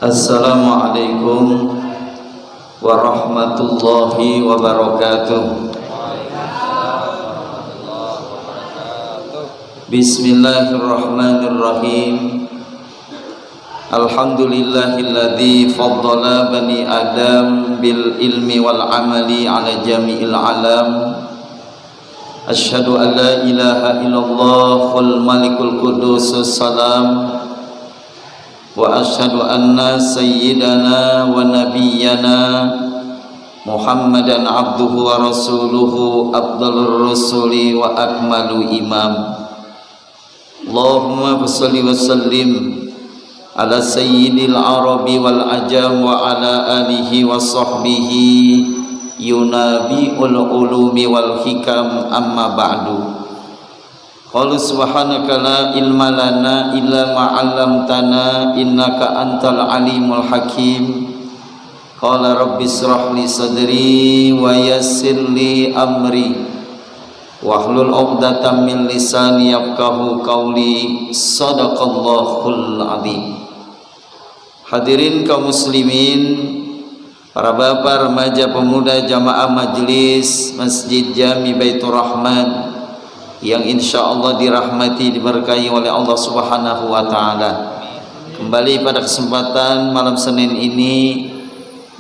Assalamualaikum warahmatullahi wabarakatuh. Bismillahirrahmanirrahim. Alhamdulillahilladzi faddala bani Adam bil ilmi wal amali ala jami'il alam. Asyhadu an la ilaha illallahul malikul qudusus salam. Wa asyhadu anna sayyidana wa nabiyyana Muhammadan abduhu wa rasuluhu afdalur rusuli wa akmalu imam. Allahumma shalli wa sallim ala sayyidil arabi wal ajam wa ala alihi wa sahbihi yunabi'ul ulumi wal hikam amma ba'du. Qala subhanaka la ilma lana illa ma 'allamtana innaka antal alimul hakim. Qala rabbi ishrah li sadri wa yassir li amri wahlul 'uqdatam min lisani yafqahu qawli. Shadaqallahul azim. Hadirin kaum muslimin, para bapak, remaja, pemuda, jamaah majelis Masjid Jami Baitur Rahman yang insya Allah dirahmati, diberkahi oleh Allah Subhanahu wa Ta'ala. Kembali pada kesempatan malam Senin ini,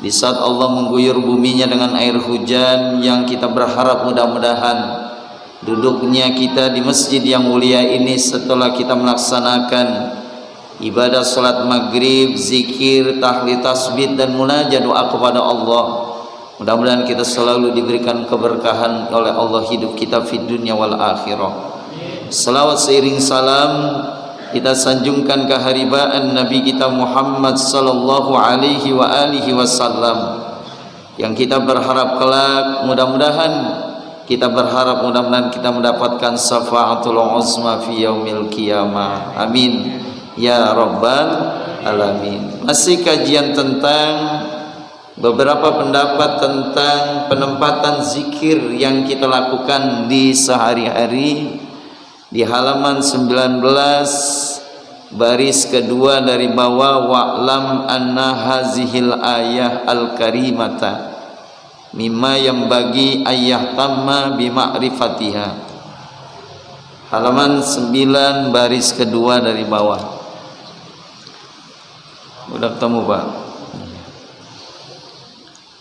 di saat Allah mengguyur buminya dengan air hujan, yang kita berharap mudah-mudahan duduknya kita di masjid yang mulia ini setelah kita melaksanakan ibadah salat maghrib, zikir, tahlil, tasbih dan munajat doa kepada Allah, mudah-mudahan kita selalu diberikan keberkahan oleh Allah hidup kita di dunia wal akhirah. Selawat seiring salam kita sanjungkan keharibaan Nabi kita Muhammad sallallahu alaihi wa alihi wasallam, yang kita berharap kelak mudah-mudahan kita mendapatkan syafaatul uzma fi yaumil qiyamah. Amin ya rabbal alamin. Masih kajian tentang beberapa pendapat tentang penempatan zikir yang kita lakukan di sehari-hari, di halaman 19 baris kedua dari bawah. Wa'lam anna hazihil ayah al-karimata mimma yang bagi ayah tamma bima'rifatiha. Halaman 9 baris kedua dari bawah. Udah ketemu Pak?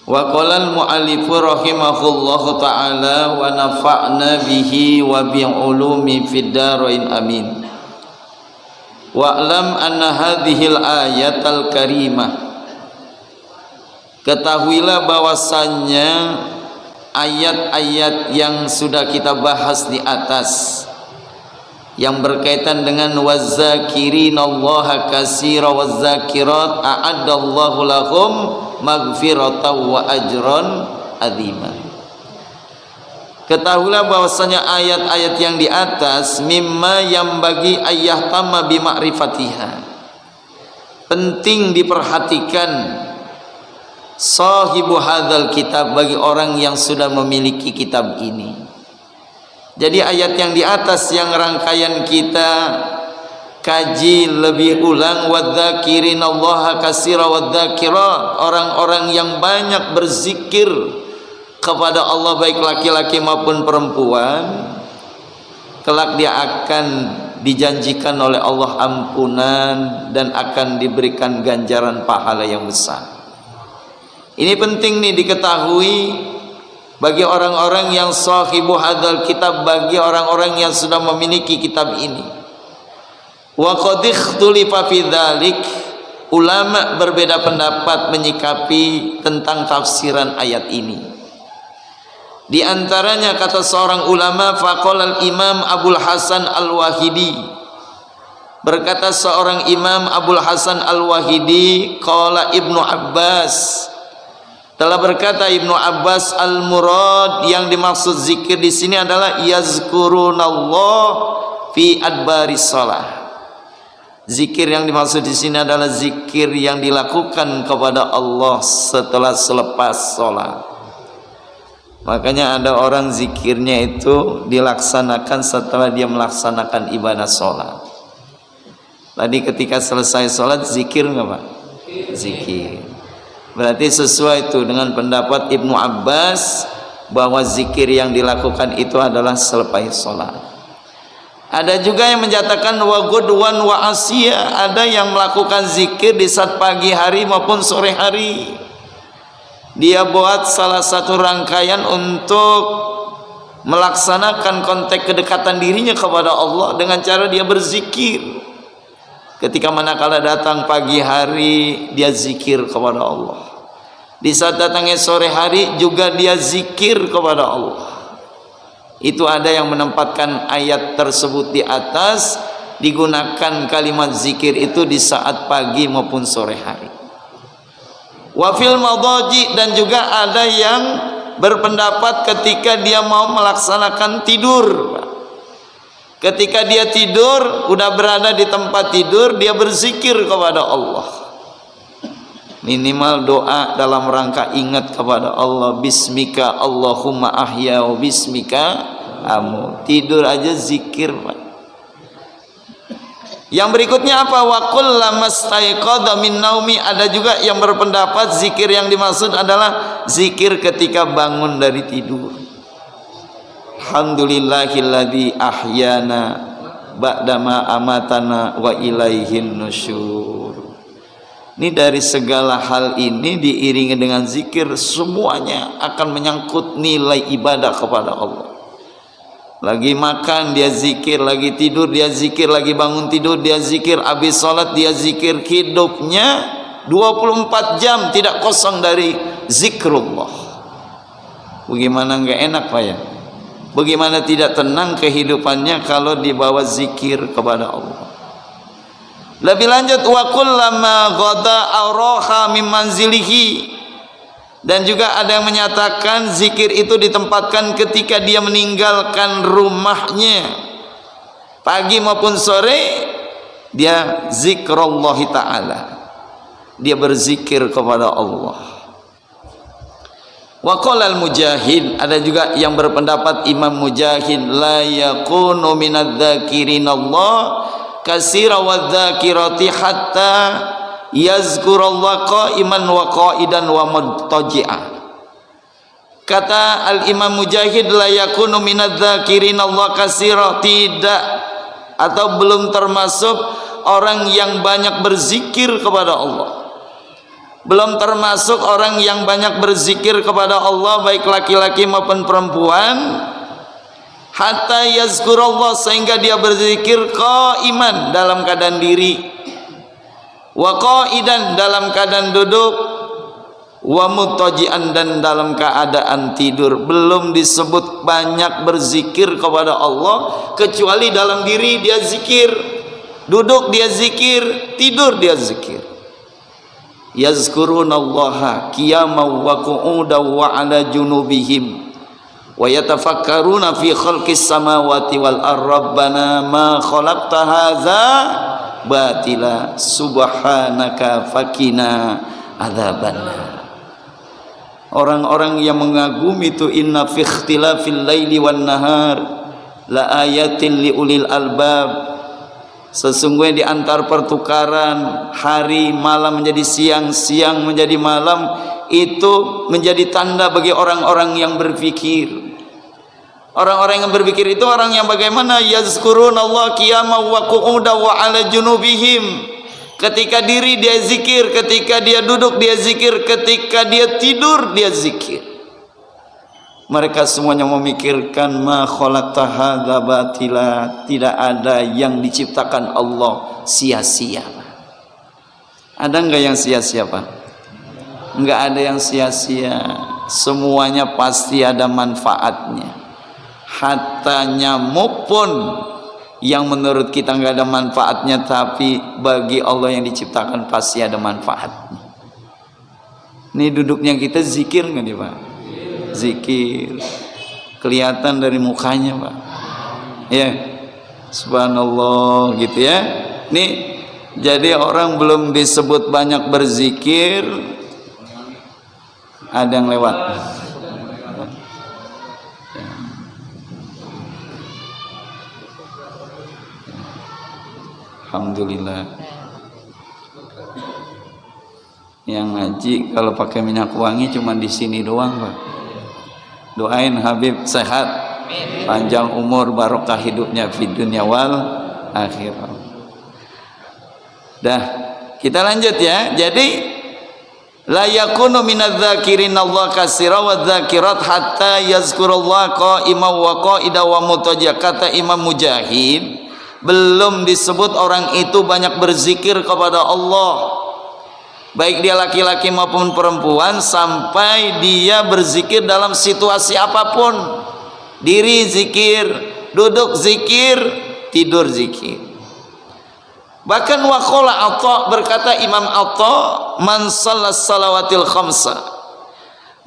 Wa qala al-mu'allifu rahimahullahu ta'ala wa nafa'na bihi wa bi'ulumi fid darain amin. Wa'lam anna hadhil ayatal karimah, ketahuilah bahwasannya ayat-ayat yang sudah kita bahas di atas yang berkaitan dengan wazakirinallaha katsira wazakirat a'addallahu lahum maghfiratan wa ajran azima. Ketahuilah bahwasanya ayat-ayat yang di atas mimma yang bagi ayah tama bima'rifatiha, penting diperhatikan sahibu hadzal kitab, bagi orang yang sudah memiliki kitab ini. Jadi ayat yang di atas yang rangkaian kita kaji lebih ulang, wadzakirinallaha katsira wadzakirat, orang-orang yang banyak berzikir kepada Allah baik laki-laki maupun perempuan, kelak dia akan dijanjikan oleh Allah ampunan dan akan diberikan ganjaran pahala yang besar. Ini penting nih diketahui bagi orang-orang yang sahibu hadzal kitab, bagi orang-orang yang sudah memiliki kitab ini. Wa qad ikhtulifa fi dzalik, ulama berbeda pendapat menyikapi tentang tafsiran ayat ini. Di antaranya kata seorang ulama, faqala al-imam Abul Hasan al-Wahidi, berkata seorang imam Abul Hasan al-Wahidi, qala Ibnu Abbas, telah berkata Ibnu Abbas, al-murad yang dimaksud zikir di sini adalah yazkurunallah fi adbaris shalah. Zikir yang dimaksud di sini adalah zikir yang dilakukan kepada Allah setelah selepas sholat. Makanya ada orang zikirnya itu dilaksanakan setelah dia melaksanakan ibadah sholat. Tadi ketika selesai sholat zikir nggak Pak? zikir. Berarti sesuai itu dengan pendapat Ibnu Abbas bahwa zikir yang dilakukan itu adalah selepas sholat. Ada juga yang menyatakan wa gudwan wa asya, ada yang melakukan zikir di saat pagi hari maupun sore hari. Dia buat salah satu rangkaian untuk melaksanakan konteks kedekatan dirinya kepada Allah dengan cara dia berzikir. Ketika manakala datang pagi hari, dia zikir kepada Allah. Di saat datangnya sore hari juga dia zikir kepada Allah. Itu ada yang menempatkan ayat tersebut di atas, digunakan kalimat zikir itu di saat pagi maupun sore hari. Wa fil madaji, dan juga ada yang berpendapat ketika dia mau melaksanakan tidur. Ketika dia tidur, udah berada di tempat tidur, dia berzikir kepada Allah. Minimal doa dalam rangka ingat kepada Allah. Bismika Allahumma ahya wa bismika amut. Tidur aja zikir, Pak. Yang berikutnya apa? Wa kullama staiqadha min naumi. Ada juga yang berpendapat zikir yang dimaksud adalah zikir ketika bangun dari tidur. Alhamdulillahilladzi ahyana ba'dama amatana wa ilaihin nusyur. Ini dari segala hal ini diiringi dengan zikir, semuanya akan menyangkut nilai ibadah kepada Allah. Lagi makan dia zikir, lagi tidur dia zikir, lagi bangun tidur dia zikir, habis sholat dia zikir. Hidupnya 24 jam tidak kosong dari zikrullah. Bagaimana enggak enak, Pak ya? Bagaimana tidak tenang kehidupannya kalau dibawa zikir kepada Allah. Lebih lanjut, wa kullama ghada awraha min manzilihi. Dan juga ada yang menyatakan zikir itu ditempatkan ketika dia meninggalkan rumahnya, pagi maupun sore, dia zikrullah ta'ala, dia berzikir kepada Allah. Wa qala al-Mujahid, ada juga yang berpendapat Imam Mujahid, la yakunu minadz-dzakirin Allah katsira wadz-dzakirati hatta yazkurallah qa'iman wa qa'idan wa muttaji'ah. Kata al-Imam Mujahid, la yakunu minadz-dzakirin Allah katsira, tidak atau belum termasuk orang yang banyak berzikir kepada Allah. Belum termasuk orang yang banyak berzikir kepada Allah, baik laki-laki maupun perempuan, hatta yazkurallah, sehingga dia berzikir qaiman, dalam keadaan diri, wa qaidan, dalam keadaan duduk, wa muttaji'an, dan dalam keadaan tidur. Belum disebut banyak berzikir kepada Allah, kecuali dalam diri dia zikir, duduk dia zikir, tidur dia zikir. Yazkurunallaha qiyaman wa qu'udan wa 'ala junubihim wa yatafakkaruna fi khalqis samawati wal ardi rabbana ma khalaqta hadza batila subhanaka fakina adzabannar. Orang-orang yang mengagumi itu, inna fi ikhtilafil laili wan nahar la ayatin liulil albab. Sesungguhnya di antar pertukaran hari malam menjadi siang, siang menjadi malam, itu menjadi tanda bagi orang-orang yang berpikir. Orang-orang yang berpikir itu orang yang bagaimana? Yazkurunallaha qiyaman wa qu'udan wa 'ala junubihim. Ketika diri dia zikir, ketika dia duduk dia zikir, ketika dia tidur dia zikir. Mereka semuanya memikirkan ma khalaqta hadza batila, tidak ada yang diciptakan Allah sia-sia. Ada enggak yang sia-sia, Pak? Enggak ada yang sia-sia. Semuanya pasti ada manfaatnya. Hatta nyamuk pun yang menurut kita enggak ada manfaatnya, tapi bagi Allah yang diciptakan pasti ada manfaatnya. Ini duduknya kita zikir enggak nih, Pak? Zikir, kelihatan dari mukanya, Pak. Ya, subhanallah gitu ya. Nih, jadi orang belum disebut banyak berzikir, ada yang lewat. Alhamdulillah. Yang ngaji kalau pakai minyak wangi cuma di sini doang, Pak. Doain Habib sehat, panjang umur, barokah hidupnya fi dunya wal akhirah. Dah, kita lanjut ya. Jadi la yakunu minadz-dzakirin Allah katsira wa dzakirat hatta yazkurullah qa'iman wa qa'ida wa mutajja. Kata Imam Mujahid, belum disebut orang itu banyak berzikir kepada Allah, baik dia laki-laki maupun perempuan, sampai dia berzikir dalam situasi apapun. Diri zikir, duduk zikir, tidur zikir. Bahkan waqala Atha, berkata Imam Atha, man shallas salawatil khamsa,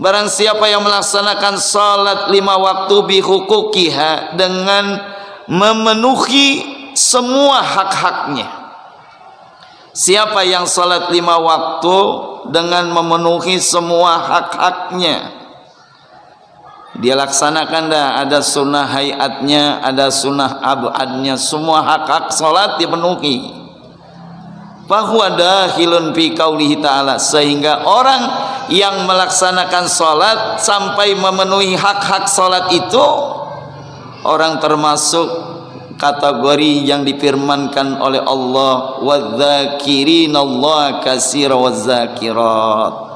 barang siapa yang melaksanakan salat 5 waktu bihuquqiha, dengan memenuhi semua hak-haknya. Siapa yang salat 5 waktu dengan memenuhi semua hak-haknya, dia laksanakan dah, ada sunnah hayatnya, ada sunnah abadnya, semua hak-hak salat dipenuhi. Fahuwa dakhilun fi qaulihi ta'ala, sehingga orang yang melaksanakan salat sampai memenuhi hak-hak salat itu orang termasuk kategori yang difirmankan oleh Allah, wadzakirinallaha katsira wazzakirat.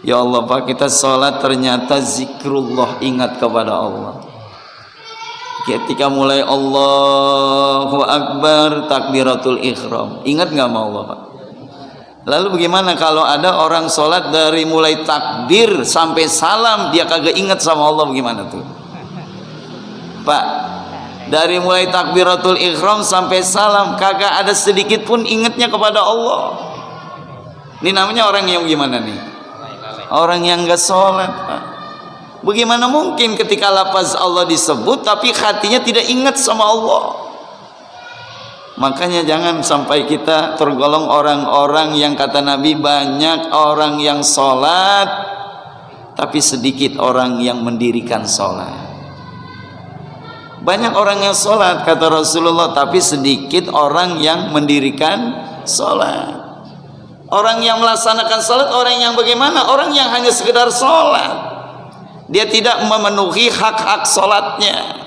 Ya Allah Pak, kita sholat ternyata zikrullah, ingat kepada Allah. Ketika mulai Allahu Akbar, takbiratul ihram, ingat nggak sama Allah Pak? Lalu bagaimana kalau ada orang sholat dari mulai takbir sampai salam dia kagak ingat sama Allah, bagaimana tuh Pak? Dari mulai takbiratul ihram sampai salam kagak ada sedikit pun ingatnya kepada Allah. Ini namanya orang yang gimana nih? Orang yang gak sholat, Pak. Bagaimana mungkin ketika lafaz Allah disebut tapi hatinya tidak ingat sama Allah? Makanya jangan sampai kita tergolong orang-orang yang kata Nabi, banyak orang yang sholat tapi sedikit orang yang mendirikan sholat. Banyak orang yang sholat kata Rasulullah, tapi sedikit orang yang mendirikan sholat. Orang yang melaksanakan sholat, orang yang bagaimana? Orang yang hanya sekedar sholat, dia tidak memenuhi hak-hak sholatnya.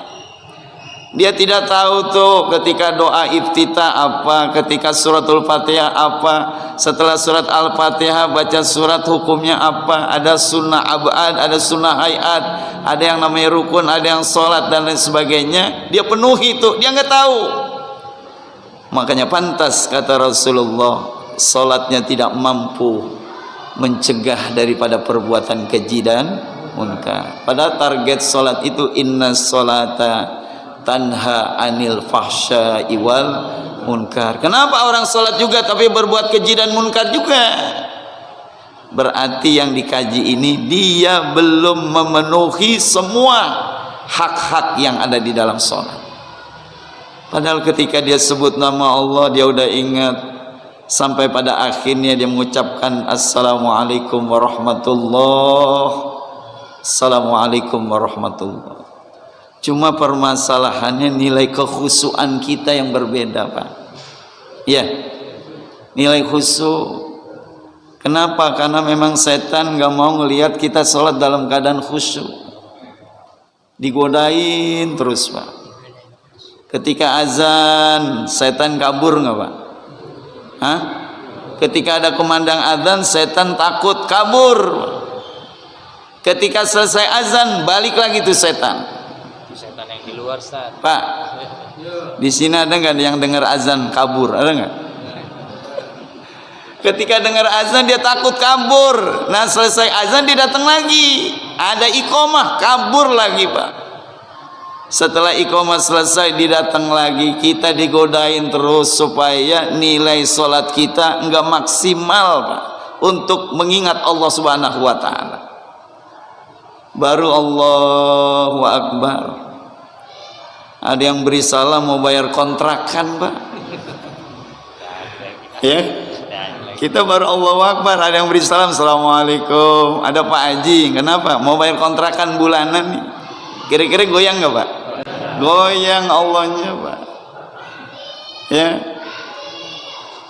Dia tidak tahu tuh ketika doa iftitah apa, ketika suratul Fatihah apa, setelah surat Al-Fatihah baca surat hukumnya apa, ada sunnah abad, ada sunnah hayat, ada yang namanya rukun, ada yang sholat dan lain sebagainya. Dia penuhi itu, dia nggak tahu. Makanya pantas kata Rasulullah, sholatnya tidak mampu mencegah daripada perbuatan keji dan munkar. Padahal target sholat itu inna sholata tanha anil fahsya'i wal munkar. Kenapa orang sholat juga tapi berbuat keji dan munkar juga? Berarti yang dikaji ini dia belum memenuhi semua hak-hak yang ada di dalam sholat. Padahal ketika dia sebut nama Allah dia udah ingat, sampai pada akhirnya dia mengucapkan assalamualaikum warahmatullahi, assalamualaikum warahmatullahi. Cuma permasalahannya nilai kekhusyuan kita yang berbeda, Pak. Ya, nilai khusyuk. Kenapa? Karena memang setan gak mau ngelihat kita sholat dalam keadaan khusyuk. Digodain terus, Pak. Ketika azan, setan kabur nggak, Pak? Hah? Ketika ada kumandang azan, setan takut kabur. Ketika selesai azan, balik lagi tuh setan. Setan yang di luar, Ustaz. Pak, di sini ada nggak yang dengar azan kabur? Ada nggak? Ketika dengar azan dia takut kabur. Nah selesai azan dia datang lagi. Ada iqomah, kabur lagi, Pak. Setelah iqomah selesai dia datang lagi. Kita digodain terus supaya nilai sholat kita nggak maksimal, Pak, untuk mengingat Allah Subhanahu Wa Taala. Baru Allahu Akbar. Ada yang beri salam mau bayar kontrakan, Pak. Ya, kita baru Allahu Akbar, ada yang beri salam assalamualaikum. Ada Pak Haji, kenapa? Mau bayar kontrakan bulanan nih. Kira-kira goyang nggak, Pak? Goyang Allahnya, Pak. Ya,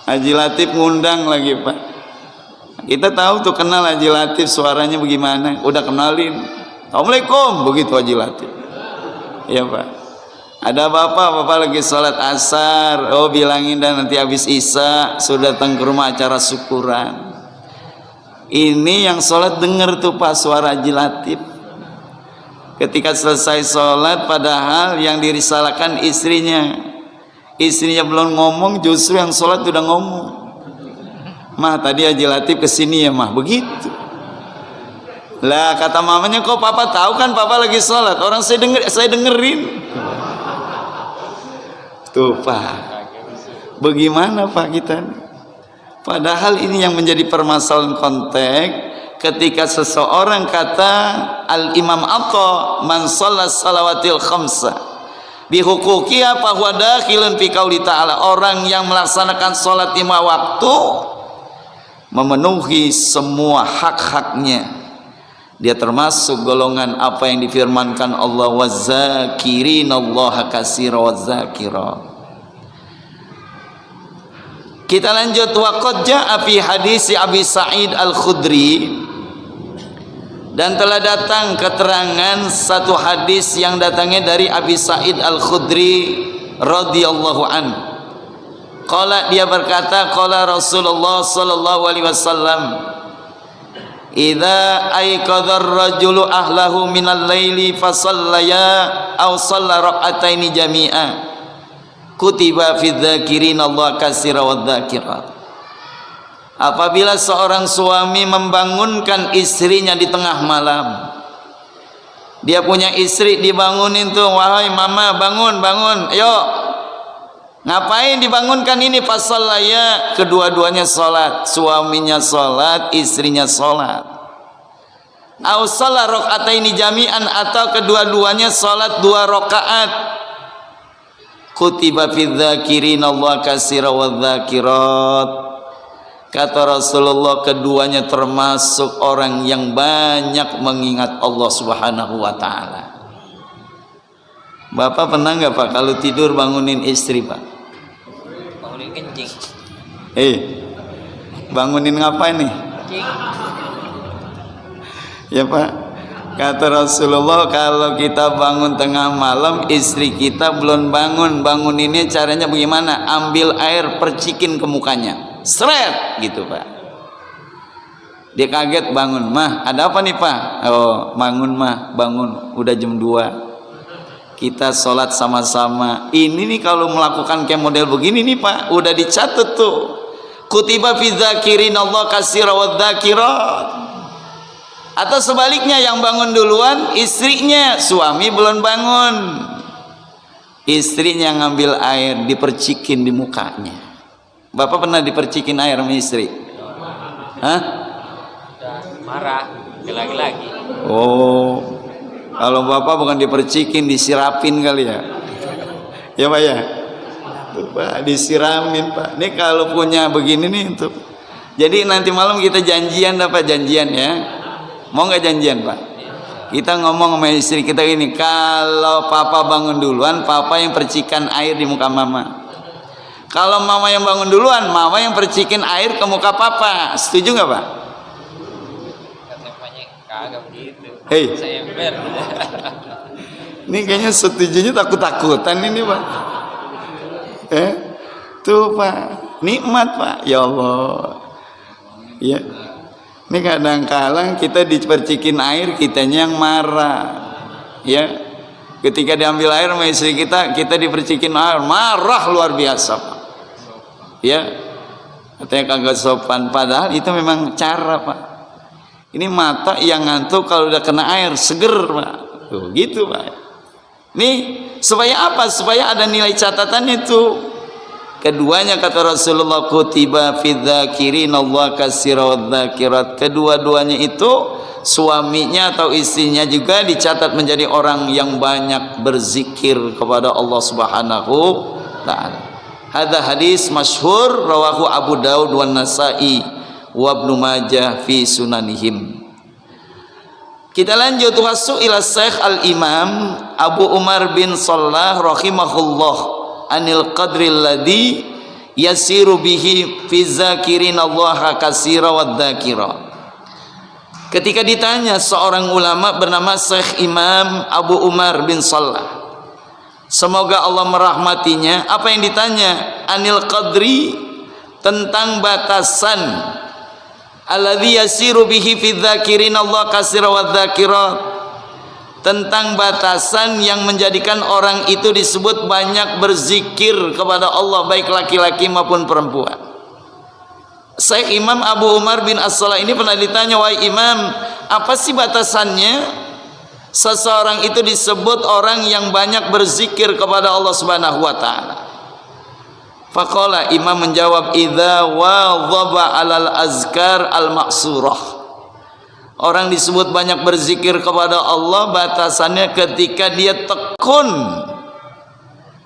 Haji Latif ngundang lagi, Pak. Kita tahu tuh, kenal Haji Latif suaranya bagaimana, udah kenalin, assalamualaikum, begitu Haji Latif. Ya Pak, ada bapak lagi sholat asar, oh bilangin dan nanti habis isya sudah datang ke rumah acara syukuran. Ini yang sholat denger tuh Pak suara Haji Latif. Ketika selesai sholat, padahal yang dirisalakan istrinya belum ngomong, justru yang sholat udah ngomong. Mah tadi Haji Latif kesini ya mah, begitu. Lah kata mamanya, kok papa tahu kan papa lagi sholat, orang saya dengerin. Tuh Pak, bagaimana Pak kita? Padahal ini yang menjadi permasalahan konteks. Ketika seseorang kata Al-Imam Atha, man shallas salawatil khamsa bihuquqiha fa huwa dakhilun fi qauli ta'ala, orang yang melaksanakan salat 5 waktu memenuhi semua hak-haknya, dia termasuk golongan apa yang difirmankan Allah, wazakirinallaha katsira wazakira. Kita lanjut, waqad jaa fi hadis Abi Sa'id Al-Khudri, dan telah datang keterangan satu hadis yang datangnya dari Abi Sa'id Al-Khudri radhiyallahu an. Qala, dia berkata, qala Rasulullah sallallahu alaihi wasallam, idza ayqadha ar-rajulu ahlahu minal laili fa shallaya aw shalla rak'ataini jami'a kutiba fi dzakirina Allah katsira wadz-dzakirat. Apabila seorang suami membangunkan istrinya di tengah malam, dia punya istri, dibangunin tuh, wahai mama bangun, ayo. Ngapain dibangunkan ini? Fasallaya, kedua-duanya sholat, suaminya sholat, istrinya sholat. Au shalla rak'ataini jami'an, atau kedua-duanya sholat 2 rakaat. Kutiba fi dzakirina Allah katsira wadz-dzakirat. Kata Rasulullah, keduanya termasuk orang yang banyak mengingat Allah Subhanahu wa ta'ala. Bapak pernah nggak Pak kalau tidur bangunin istri Pak? Bangunin kencing. Bangunin ngapain nih? Kencing. Ya Pak, kata Rasulullah, kalau kita bangun tengah malam, istri kita belum banguninnya caranya bagaimana? Ambil air, percikin ke mukanya, seret gitu Pak. Dia kaget, bangun, mah ada apa nih Pak? Oh bangun mah, bangun, udah jam 2, kita sholat sama-sama. Ini nih kalau melakukan kayak model begini nih Pak, udah dicatat tuh, kutiba fi dzakirin Allah katsira wadz-dzakirat. Atau sebaliknya, yang bangun duluan istrinya, suami belum bangun, istrinya ngambil air, dipercikin di mukanya. Bapak pernah dipercikin air sama istri? Hah? Marah, lagi-lagi. Oh, kalau bapak bukan dipercikin, disirapin kali ya? Ya Pak ya? Tuh Pak, disiramin Pak. Ini kalau punya begini nih tuh. Jadi nanti malam kita janjian, dapat janjian ya? Mau nggak janjian Pak? Kita ngomong sama istri kita gini, kalau papa bangun duluan, papa yang percikan air di muka mama. Kalau mama yang bangun duluan, mama yang percikin air ke muka papa. Setuju nggak Pak? Katanya kagak begitu. Saya ember. Ini kayaknya setujunya takut-takutan ini Pak. Tuh Pak, nikmat Pak. Ya Allah. Ya. Ini kadang-kadang kita dipercikin air, kitanya yang marah. Ya. Ketika diambil air sama istri kita dipercikin air, marah luar biasa Pak. Ya, katanya kagak sopan, padahal itu memang cara Pak. Ini mata yang ngantuk kalau udah kena air seger Pak. Tuh gitu Pak. Nih supaya apa? Supaya ada nilai catatan itu. Keduanya kata Rasulullah, kutiba fi dzakirina Allah katsira wadz-dzakirat. Kedua-duanya itu, suaminya atau istrinya juga dicatat menjadi orang yang banyak berzikir kepada Allah Subhanahu taala. Hadza hadis masyhur rawahu Abu Daud wan Nasa'i wa Ibnu Majah fi sunanihim. Kita lanjut, wasu ila Syekh Al-Imam Abu Umar bin Shallah rahimahullah anil qadril ladzi yasiru bihi fi zakirin Allah katsira wadzakira. Ketika ditanya seorang ulama bernama Syekh Imam Abu Umar bin Salah, semoga Allah merahmatinya, apa yang ditanya? Anil qadri, tentang batasan, alladzi yasiru bihi fi dzakirin Allah katsira wadzakirat, tentang batasan yang menjadikan orang itu disebut banyak berzikir kepada Allah, baik laki-laki maupun perempuan. Syekh Imam Abu Umar bin As-Salah ini pernah ditanya, wahai Imam, apa sih batasannya seseorang itu disebut orang yang banyak berzikir kepada Allah Subhanahu wa taala? Faqala, Imam menjawab, idza wadhaba 'alal azkar al-ma'surah. Orang disebut banyak berzikir kepada Allah batasannya ketika dia tekun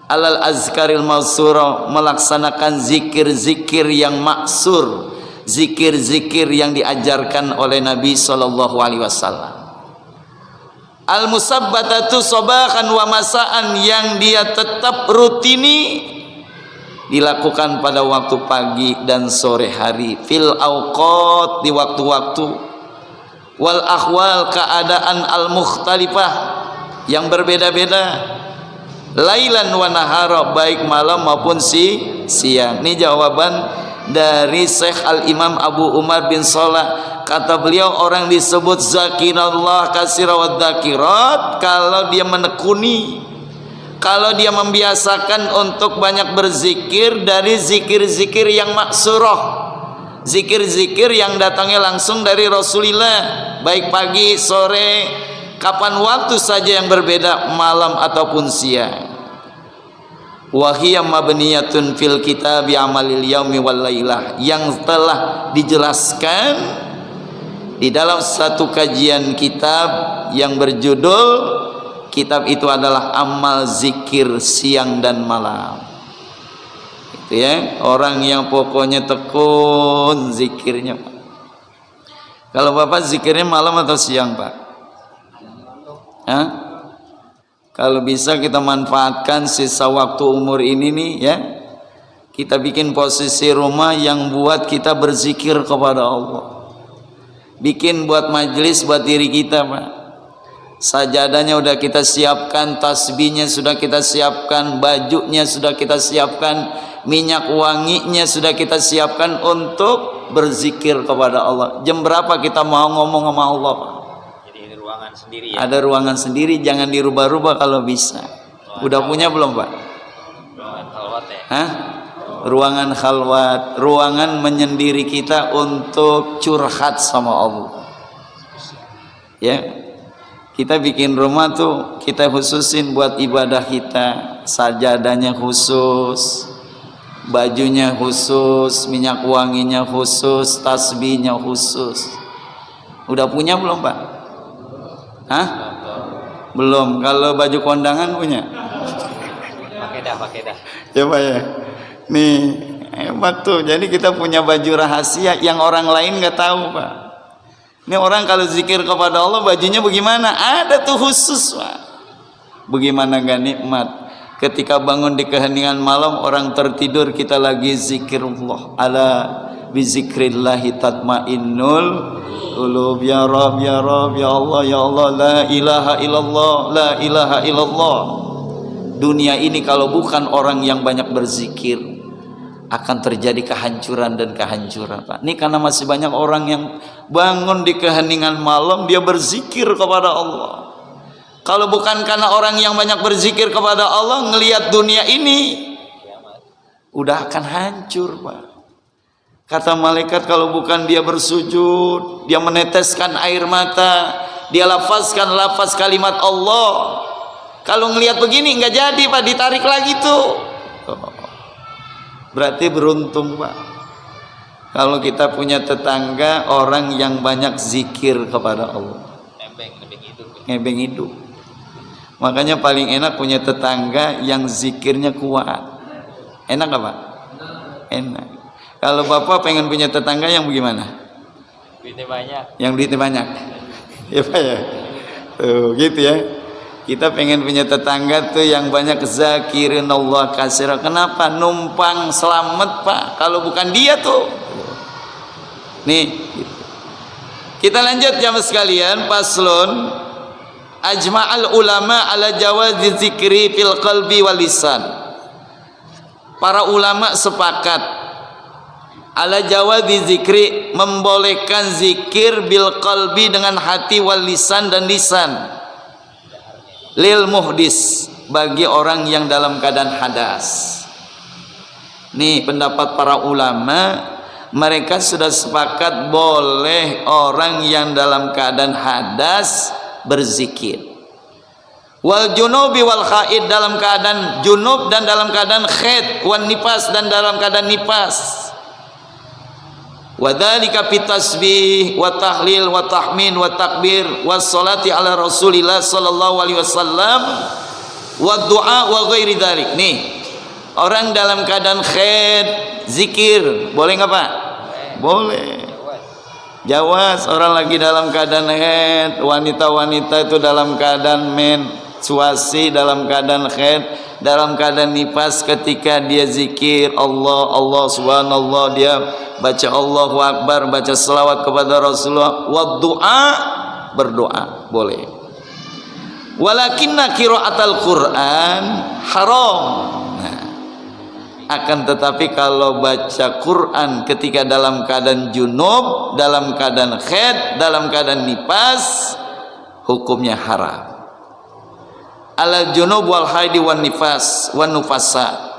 alal azkaril maksura, melaksanakan zikir-zikir yang maksur, zikir-zikir yang diajarkan oleh Nabi sallallahu alaihi wasallam. Al musabbatatu sabahan wa masaan, yang dia tetap rutini dilakukan pada waktu pagi dan sore hari, fil auqat, di waktu-waktu, wal ahwal, keadaan al mukhtalifah, yang berbeda-beda, lailan wa nahara, baik malam maupun siang. Ini jawaban dari Syekh Al-Imam Abu Umar bin Salah. Kata beliau, orang disebut zakirallah katsira wadzakirat kalau dia menekuni, kalau dia membiasakan untuk banyak berzikir dari zikir-zikir yang maksurah, zikir-zikir yang datangnya langsung dari Rasulullah, baik pagi, sore, kapan waktu saja yang berbeda, malam ataupun siang. Wa hiya mabniyatun fil kitabi amalil yaumi wal lailah, yang telah dijelaskan di dalam satu kajian kitab yang berjudul, kitab itu adalah amal zikir siang dan malam. Itu ya, orang yang pokoknya tekun zikirnya. Kalau Bapak zikirnya malam atau siang, Pak? Hah? Kalau bisa kita manfaatkan sisa waktu umur ini nih ya, kita bikin posisi rumah yang buat kita berzikir kepada Allah, bikin buat majelis buat diri kita, Pak. Sajadahnya udah kita siapkan, tasbihnya sudah kita siapkan, bajunya sudah kita siapkan, minyak wanginya sudah kita siapkan untuk berzikir kepada Allah. Jam berapa kita mau ngomong sama Allah, Pak? Ruangan sendiri ya? Ada ruangan sendiri, jangan dirubah-rubah kalau bisa. Udah punya belum, Pak? Ruangan khalwat ya? Hah? Ruangan khalwat, ruangan menyendiri kita untuk curhat sama Allah. Ya, kita bikin rumah tuh kita khususin buat ibadah kita, sajadahnya khusus, bajunya khusus, minyak wanginya khusus, tasbihnya khusus. Udah punya belum, Pak? Hah? Belum. Kalau baju kondangan punya? Pakai dah. Ya, Pak ya. Nih, hebat tuh. Jadi kita punya baju rahasia yang orang lain nggak tahu, Pak. Ini orang kalau zikir kepada Allah bajunya bagaimana? Ada tuh khusus, Pak. Bagaimana gak nikmat ketika bangun di keheningan malam, orang tertidur, kita lagi zikirullah. Ala bizikrillahi tatmainnul qulub. Ya Rabb, ya Rabb, ya Allah, ya Allah, la ilaha illallah, la ilaha illallah. Dunia ini kalau bukan orang yang banyak berzikir, akan terjadi kehancuran dan kehancuran, Pak. Ini karena masih banyak orang yang bangun di keheningan malam, dia berzikir kepada Allah. Kalau bukan karena orang yang banyak berzikir kepada Allah, ngelihat dunia ini udah akan hancur, Pak. Kata malaikat, kalau bukan dia bersujud, dia meneteskan air mata, dia lafazkan lafaz kalimat Allah, kalau ngelihat begini nggak jadi, Pak, ditarik lagi tuh. Berarti beruntung, Pak, kalau kita punya tetangga orang yang banyak zikir kepada Allah. Nebeng hidup. Makanya paling enak punya tetangga yang zikirnya kuat. Enak gak, Pak? Enak. Kalau Bapak pengen punya tetangga yang bagaimana? Duitnya banyak. Yang duitnya banyak. Ya, Pak ya. Tuh, gitu ya. Kita pengen punya tetangga tuh yang banyak zakirin Allah katsira. Kenapa? Numpang selamat Pak. Kalau bukan dia tuh. Nih. Kita lanjut jamaah sekalian, paslon. Ajma'al ulama ala jawazi zikri fil qalbi wal lisan. Para ulama sepakat ala jawazi zikri, membolehkan zikir bil qalbi dengan hati, wal lisan dan lisan, lil muhdis, bagi orang yang dalam keadaan hadas. Nih pendapat para ulama, mereka sudah sepakat boleh orang yang dalam keadaan hadas berzikir. Wal junubi wal khaid, dalam keadaan junub dan dalam keadaan khaid, wan nifas dan dalam keadaan nifas. Wa dzalika fi tasbih wa tahlil wa tahmin wa takbir was salati ala Rasulillah sallallahu alaihi wasallam wa du'a wa ghairi dzalik. Nih, orang dalam keadaan khaid zikir, boleh enggak Pak? Boleh. Jawaz, orang lagi dalam keadaan haid, wanita-wanita itu dalam keadaan menstruasi, dalam keadaan haid, dalam keadaan nifas, ketika dia zikir Allah, Allah subhanallah, dia baca Allahu Akbar, baca selawat kepada Rasulullah, wa du'a, berdoa, boleh. Walakinna qiraatal Quran haram. Nah, akan tetapi kalau baca Quran ketika dalam keadaan junub, dalam keadaan haid, dalam keadaan nifas, hukumnya haram. Alal junub wal haidi wan nifas wan nufasa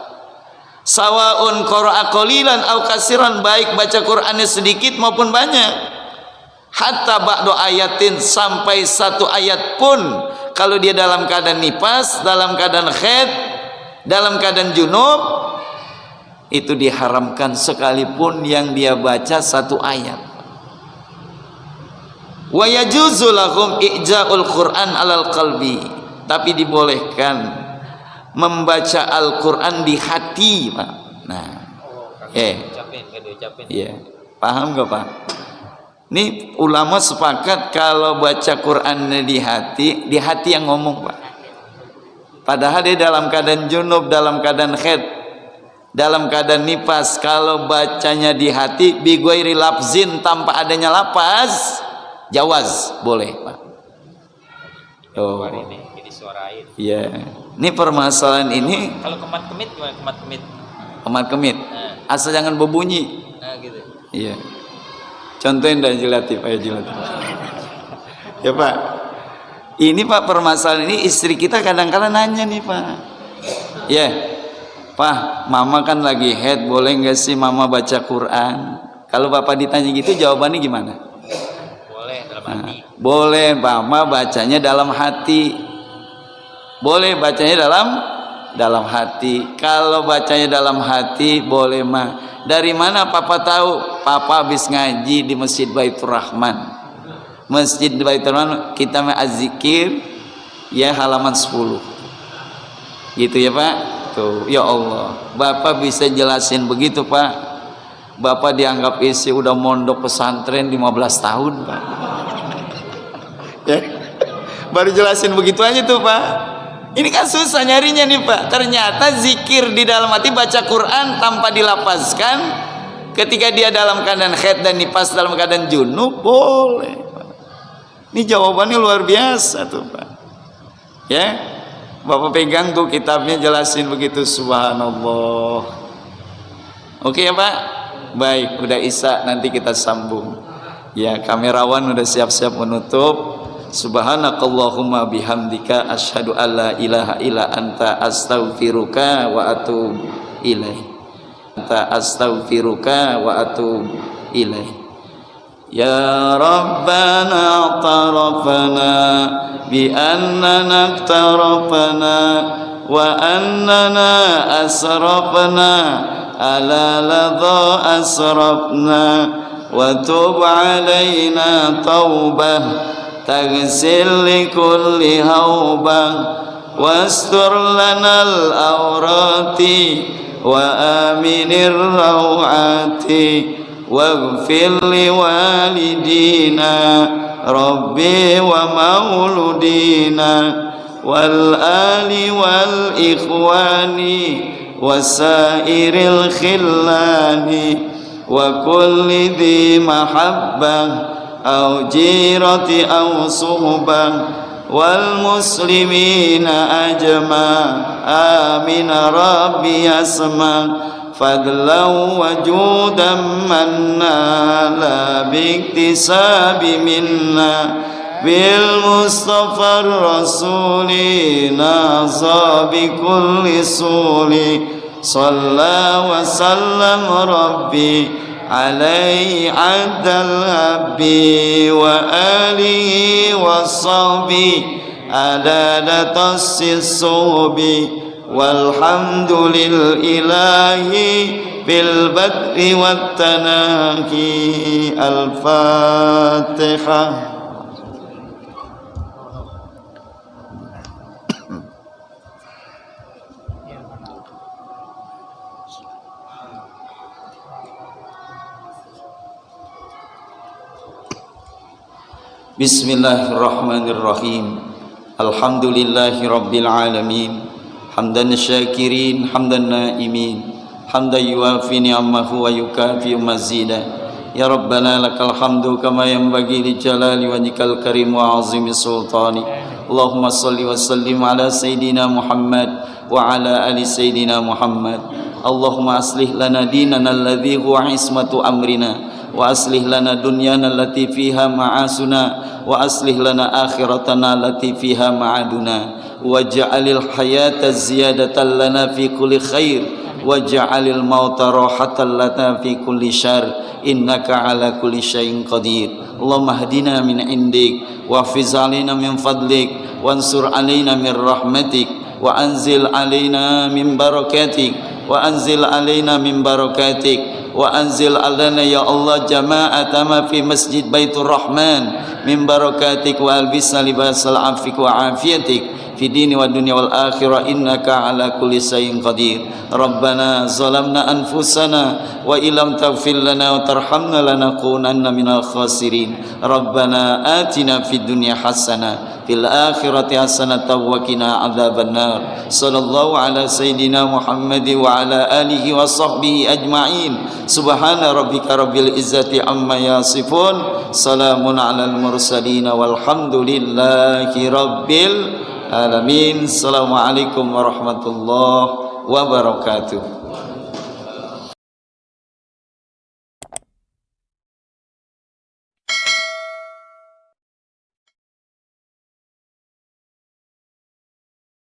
sawaun qara'a qalilan aw kasiran, baik baca Qurannya sedikit maupun banyak. Hatta ba'du ayatin, sampai satu ayat pun kalau dia dalam keadaan nifas, dalam keadaan haid, dalam keadaan junub, itu diharamkan sekalipun yang dia baca satu ayat. Wa yajuzu lahum ija'ul Qur'an 'alal qalbi, tapi dibolehkan membaca Al-Qur'an di hati, Pak. Nah, iya. Paham enggak, Pak? Ini ulama sepakat kalau baca Qur'annya di hati yang ngomong, Pak. Padahal dia dalam keadaan junub, dalam keadaan haid, dalam keadaan nifas, kalau bacanya di hati bi ghairi lafzin, tanpa adanya lafaz, jawaz, boleh Pak. Oh, ini disuarain. Iya. Ini permasalahan ini. Kalau kemat kemit gimana? Kemat kemit. Kemat kemit. Asal jangan berbunyi. Nah, gitu. Iya. Contohin dan jilatif, ayo jilatif. Ya Pak. Ini Pak, permasalahan ini istri kita kadang-kadang nanya nih Pak. Ya. Pak, mama kan lagi haid, boleh nggak sih mama baca Quran? Kalau Bapak ditanya gitu, jawabannya gimana? Boleh, dalam hati. Boleh, mama bacanya dalam hati. Boleh bacanya dalam hati. Kalau bacanya dalam hati, boleh mah. Dari mana Papa tahu? Papa habis ngaji di Masjid Baitur Rahman. Masjid Baitur Rahman, kita mah azzikir, ya halaman 10. Gitu ya Pak? Tuh, ya Allah, Bapak bisa jelasin begitu Pak? Bapak dianggap isi udah mondok pesantren 15 tahun Pak. Ya, baru jelasin begitu aja tuh Pak. Ini kan susah nyarinya nih Pak. Ternyata zikir di dalam hati, baca Quran tanpa dilafazkan, ketika dia dalam keadaan haid dan nifas, dalam keadaan junub, boleh Pak. Ini jawabannya luar biasa tuh Pak. Ya, Bapak pegang tuh kitabnya, jelasin begitu, subhanallah. Oke ya Pak? Baik, udah isya, nanti kita sambung. Ya, kamerawan udah siap-siap menutup. Subhanakallahumma bihamdika asyhadu alla ilaha illa anta astaghfiruka wa atubu ilaih. Anta astaghfiruka wa atubu ilaih. Ya Rabbana tarafana bi annana iktarafana wa annana asrafna ala ladha asrafna wa tub alaina taubah taghsil li kulli haubah wastur lanal awrati wa aminir rawati waghfir li walidina rabbi wa mauludina والآل والإخوان وسائر الخلان وكل ذي محبة أو جيرة أو صحبة والمسلمين أجمع آمين ربي أسمع فضلا وجودا منا لا باكتساب منا بالمصطفى الرسول ناصى بكل سول صلى وسلم ربي عليه عد الهب وآله وصحبه عدد طس الصحب والحمد للإله بالبدء والتناهي. الفاتحة. Bismillahirrahmanirrahim. Alhamdulillahi rabbil alamin. Hamdan syakirin, hamdan naimin, hamdan yuafi ni'amahu wa yukafi mazida. Ya Rabbana lakal hamdu kama yanbaghi li jalali wajhikal karim wa azimi sultani. Allahumma salli wa sallim ala sayyidina Muhammad wa ala ali sayyidina Muhammad. Allahumma aslih lana dinana alladhi huwa ismatu amrina wa aslih lana dunyana allati fiha ma'asuna wa aslih lana akhiratana allati fiha ma'aduna waj'alil hayata ziyadatan lana fi kulli khair waj'alil mauta rahatan lana fi kulli syarr innaka ala kulli syai'in qadir. Allahumma hdina min indik wa hafiz alaina min fadlik wansur alaina min rahmatik wa anzil alaina min barakatik wa anzil alaina min barakatik wa anzil alana ya Allah jama'ata ma fi masjid baitur rahman min barakatik wa albisna libasal afik wa afiatik fi dini wa dunya wal akhirah innaka ala kulli syai'in qadir. Rabbana zalamna anfusana wa illam taghfir lana wa tarhamna lanakunanna minal khasirin. Rabbana atina fid dunya hasanah fil akhirati hasanatan wa qina adzabannar. Sallallahu ala sayyidina Muhammad wa ala alihi wa sahbihi ajma'in. Subhana rabbika rabbil izzati amma yasifun. Salamun alal mursalin walhamdulillahi rabbil alamin. Assalamualaikum warahmatullahi wabarakatuh.